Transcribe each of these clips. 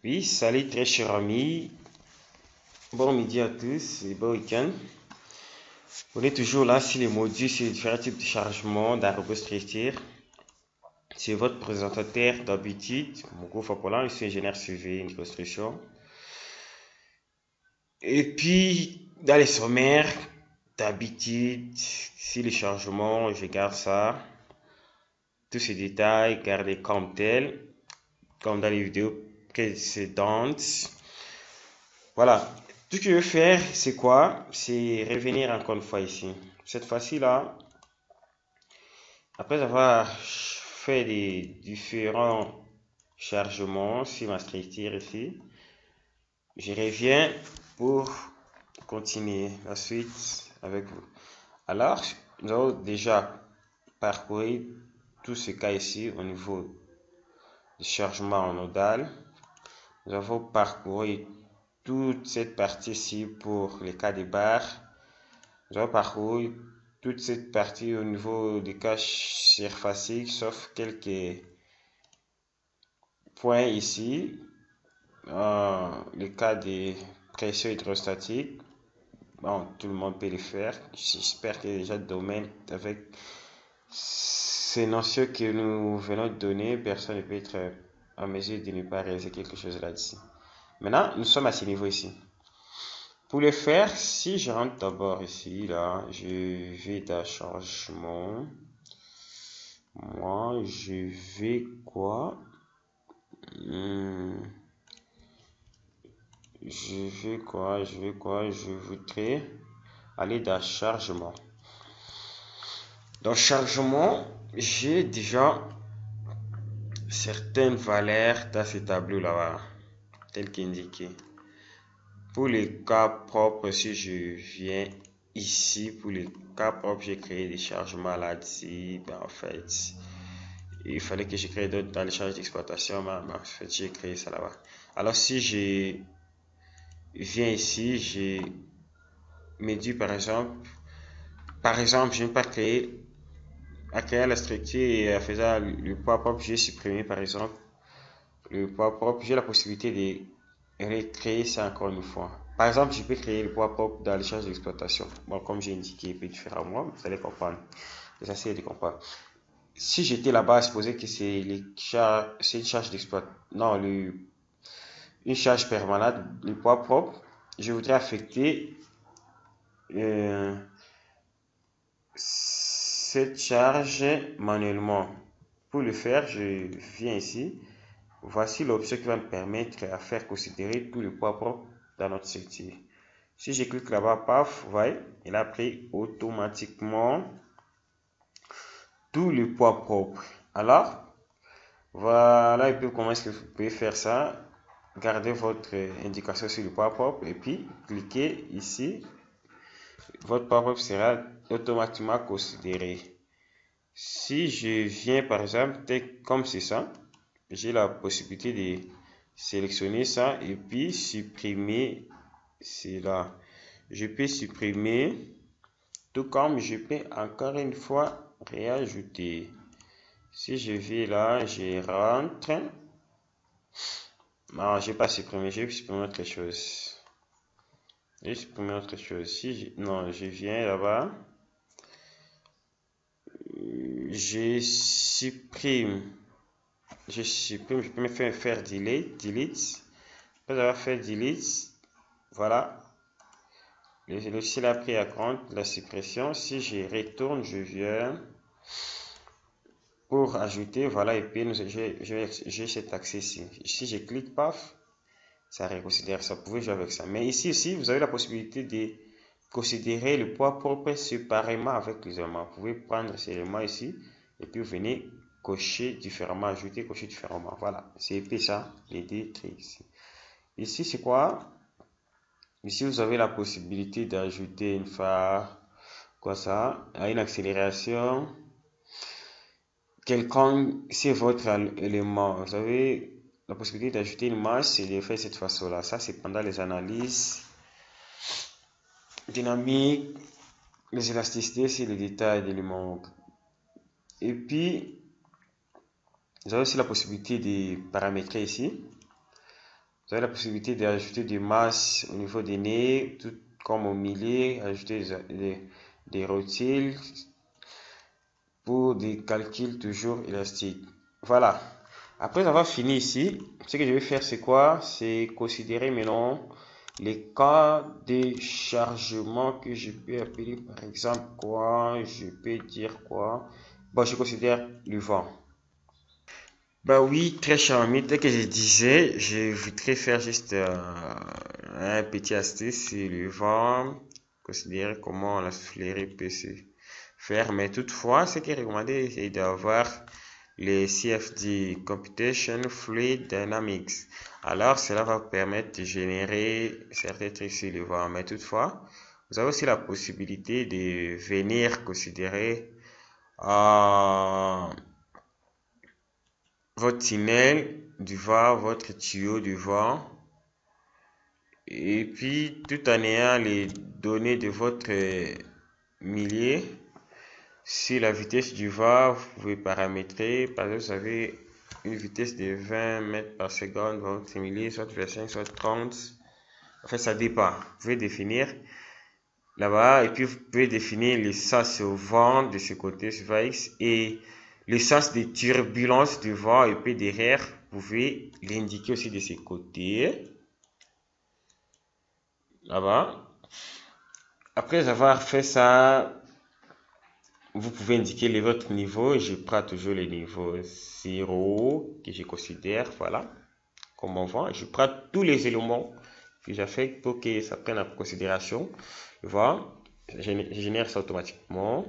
Oui, salut très chers amis, bon midi à tous et bon week-end. On est toujours là sur les modules sur les différents types de chargement d'ArgoStreetIR. C'est votre présentateur d'habitude, Mogo Fapolan, je suis ingénieur civil une construction. Et puis, dans les sommaires, d'habitude, sur les chargements, je garde ça. Tous ces détails, gardez comme tel, comme dans les vidéos précédentes. Voilà, tout ce que je veux faire, c'est quoi? C'est revenir encore une fois ici. Cette fois-ci là, après avoir fait des différents chargements sur ma structure ici, je reviens pour continuer la suite avec vous. Alors, nous avons déjà parcouru tout ce cas ici au niveau du chargement en nodal. Nous avons parcouru toute cette partie-ci pour les cas de barres. Nous avons parcouru toute cette partie au niveau des cas surfaciques, sauf quelques points ici. Les cas de pression hydrostatique, bon, tout le monde peut le faire. J'espère qu'il y a déjà de domaine avec ces notions que nous venons de donner. Personne ne peut être en mesure de ne pas réaliser quelque chose là-dessus. Maintenant, nous sommes à ce niveau ici. Pour le faire, si je rentre d'abord ici, là, je vais dans changement. Moi, je vais quoi? Je voudrais aller dans chargement. Dans chargement, j'ai déjà certaines valeurs dans ce tableau là-bas, tel qu'indiqué. Pour les cas propres, si je viens ici, pour les cas propres, j'ai créé des chargements là-dessus. En fait, il fallait que je crée d'autres dans les charges d'exploitation, mais en fait, j'ai créé ça là-bas. Alors, si je viens ici, je me dis par exemple, je n'ai pas créé, à créer la structure et à faire le poids propre, j'ai supprimé par exemple le poids propre, j'ai la possibilité de recréer ça encore une fois. Par exemple, je peux créer le poids propre dans les charges d'exploitation. Bon, comme j'ai indiqué, peut différemment, vous allez comprendre. C'est assez de comprendre. Si j'étais là-bas, supposé que c'est une charge d'exploitation, non, une charge permanente, le poids propre, je voudrais affecter cette charge manuellement. Pour le faire, je viens ici. Voici l'option qui va me permettre à faire considérer tout le poids propre dans notre structure. Si je clique là-bas, paf, vous voyez, il a pris automatiquement tout le poids propre. Alors, voilà un peu comment est-ce que vous pouvez faire ça. Gardez votre indication sur le poids propre et puis cliquez ici. Votre poids propre sera automatiquement considéré. Si je viens par exemple, comme c'est ça, j'ai la possibilité de sélectionner ça et puis supprimer cela. Je peux supprimer, tout comme je peux encore une fois réajouter. Si je vais là, je rentre. Non, je n'ai pas supprimé, je vais supprimer autre chose. Non, je viens là-bas. Je supprime. Je peux me faire delete. Après avoir fait delete, voilà. Le logiciel a pris à compte la suppression. Si je retourne, je viens pour ajouter, voilà, et puis j'ai cet accès ici. Si je clique, paf, ça reconsidère ça. Vous pouvez jouer avec ça. Mais ici aussi, vous avez la possibilité de considérer le poids propre séparément avec les éléments. Vous pouvez prendre ces éléments ici et puis vous venez cocher différemment, ajouter, cocher différemment. Voilà, c'est ça, les deux trucs ici. Ici, c'est quoi? Ici, vous avez la possibilité d'ajouter une phare, quoi ça, à une accélération. Quelconque, c'est votre élément. Vous avez la possibilité d'ajouter une masse et de faire cette façon-là. Ça, c'est pendant les analyses dynamiques, les élasticités, c'est les détails d'éléments. Et puis, vous avez aussi la possibilité de paramétrer ici. Vous avez la possibilité d'ajouter des masses au niveau des nez, tout comme au milieu, ajouter des rotils pour des calculs toujours élastiques. Voilà. Après avoir fini ici, ce que je vais faire, c'est quoi? C'est considérer maintenant les cas de chargement que je peux appeler par exemple quoi? Je peux dire quoi? Bon, je considère le vent. Bah oui, très cher ami, tel que je disais, je voudrais faire juste un petit astuce sur le vent, considérer comment la soufflerie peut se faire. Mais toutefois, ce qui est recommandé, c'est d'avoir les CFD, Computation Fluid Dynamics. Alors, cela va permettre de générer certains trucs sur le vent. Mais toutefois, vous avez aussi la possibilité de venir considérer votre tunnel du vent, votre tuyau du vent, et puis tout en ayant les données de votre milieu. Si la vitesse du vent, vous pouvez paramétrer. Par exemple, vous avez une vitesse de 20 mètres par seconde, votre milieu, soit 25, soit 30. En fait, ça dépend. Vous pouvez définir là-bas, et puis vous pouvez définir le sens au vent de ce côté, sur X, et le sens des turbulences du vent, et puis derrière, vous pouvez l'indiquer aussi de ce côté, là-bas. Après avoir fait ça, vous pouvez indiquer votre niveau. Je prends toujours le niveau 0 que je considère, voilà, comme on voit. Je prends tous les éléments que j'ai fait pour que ça prenne en considération. Voilà, je génère ça automatiquement.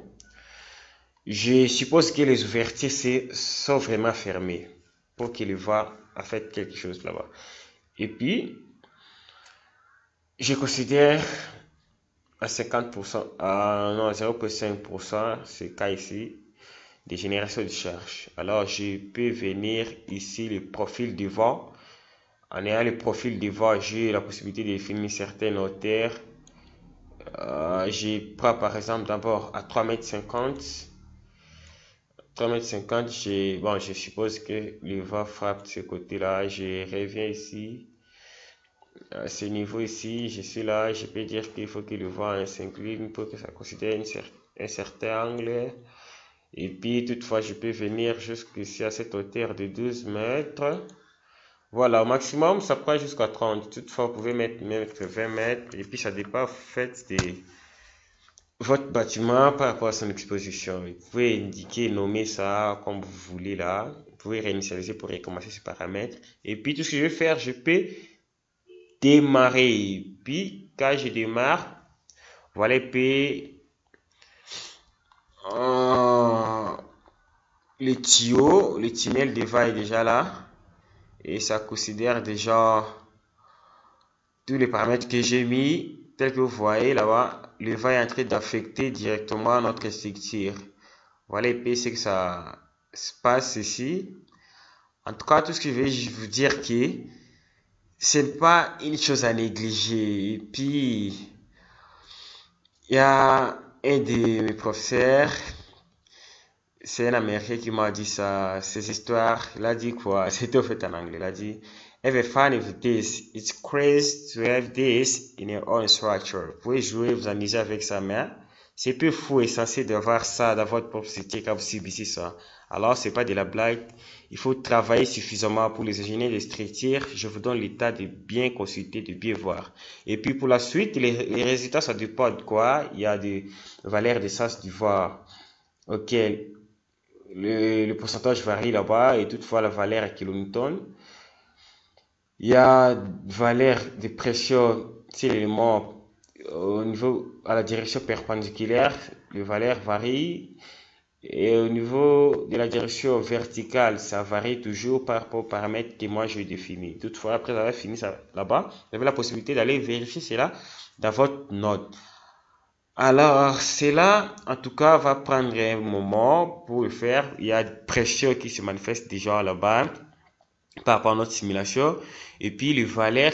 Je suppose que les ouvertures sont vraiment fermées pour qu'il voit en fait quelque chose là-bas. Et puis, je considère à 50%, non, 0,5%, ce cas ici, de génération de charge. Alors, je peux venir ici le profil du vent. En ayant le profil du vent, j'ai la possibilité de définir certaines hauteurs. Je prends par exemple d'abord à 3,50 m. 3,50 m, bon, je suppose que le vent frappe de ce côté-là. Je reviens ici. À ce niveau ici, je suis là. Je peux dire qu'il faut que le vent s'incline pour que ça considère un certain angle. Et puis, toutefois, je peux venir jusqu'ici à cette hauteur de 12 mètres. Voilà, au maximum, ça prend jusqu'à 30. Toutefois, vous pouvez mettre 20 mètres. Et puis, ça dépend en fait de votre bâtiment par rapport à son exposition. Vous pouvez indiquer, nommer ça comme vous voulez là. Vous pouvez réinitialiser pour recommencer ces paramètres. Et puis, tout ce que je vais faire, je peux démarrer. Et puis, quand je démarre, voilà, et puis, le tuyau, le tunnel de vent est déjà là. Et ça considère déjà tous les paramètres que j'ai mis, tels que vous voyez là-bas. Le vent est en train d'affecter directement notre structure. Voilà, et puis c'est que ça se passe ici. En tout cas, tout ce que je vais vous dire que ce n'est pas une chose à négliger. Et puis, il y a un de mes professeurs, c'est un Américain qui m'a dit ça, ces histoires. Il a dit quoi? C'était au fait en anglais. Il a dit, have fun with this. It's crazy to have this in your own structure. Vous pouvez jouer, vous amuser avec sa main. C'est peu fou et censé d'avoir ça dans votre propre structure quand vous subissez ça. Alors, c'est pas de la blague. Il faut travailler suffisamment pour les ingénieurs de structure. Je vous donne l'état de bien consulter, de bien voir. Et puis, pour la suite, les résultats, ça dépend de quoi? Il y a des valeurs d'essence du voir. Ok. Le pourcentage varie là-bas et toutefois la valeur est kilonewton. Il y a valeur de pression, c'est l'élément au niveau à la direction perpendiculaire, les valeurs varient. Et au niveau de la direction verticale, ça varie toujours par rapport aux paramètres que moi je définis. Toutefois, après avoir fini ça là-bas, vous avez la possibilité d'aller vérifier cela dans votre note. Alors, cela, en tout cas, va prendre un moment pour le faire. Il y a des pressions qui se manifestent déjà là-bas par rapport à notre simulation. Et puis, les valeurs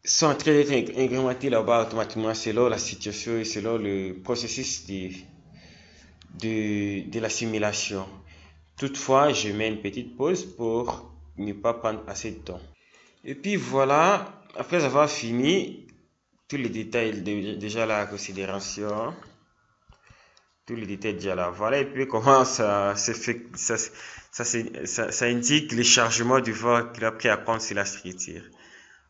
sont en train d'être incrémentées là-bas automatiquement selon la situation et selon le processus de la simulation. Toutefois, je mets une petite pause pour ne pas prendre assez de temps. Et puis voilà, après avoir fini, tous les détails déjà là à considération, tous les détails déjà là. Voilà, et puis comment ça se fait, ça indique les chargements du vote qu'il a pris à compte sur la structure.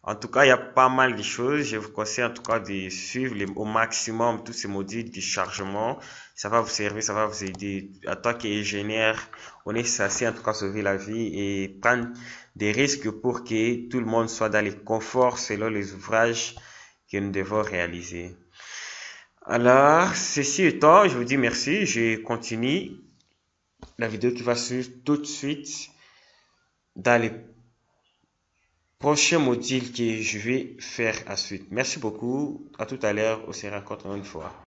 En tout cas, il y a pas mal de choses. Je vous conseille en tout cas de suivre au maximum tous ces modules de chargement. Ça va vous servir, ça va vous aider. En tant qu'ingénieur, on est censé en tout cas sauver la vie et prendre des risques pour que tout le monde soit dans les conforts selon les ouvrages que nous devons réaliser. Alors, ceci étant, je vous dis merci. Je continue la vidéo qui va suivre tout de suite dans les prochain module que je vais faire à suite. Merci beaucoup. À tout à l'heure. On se rencontre une fois.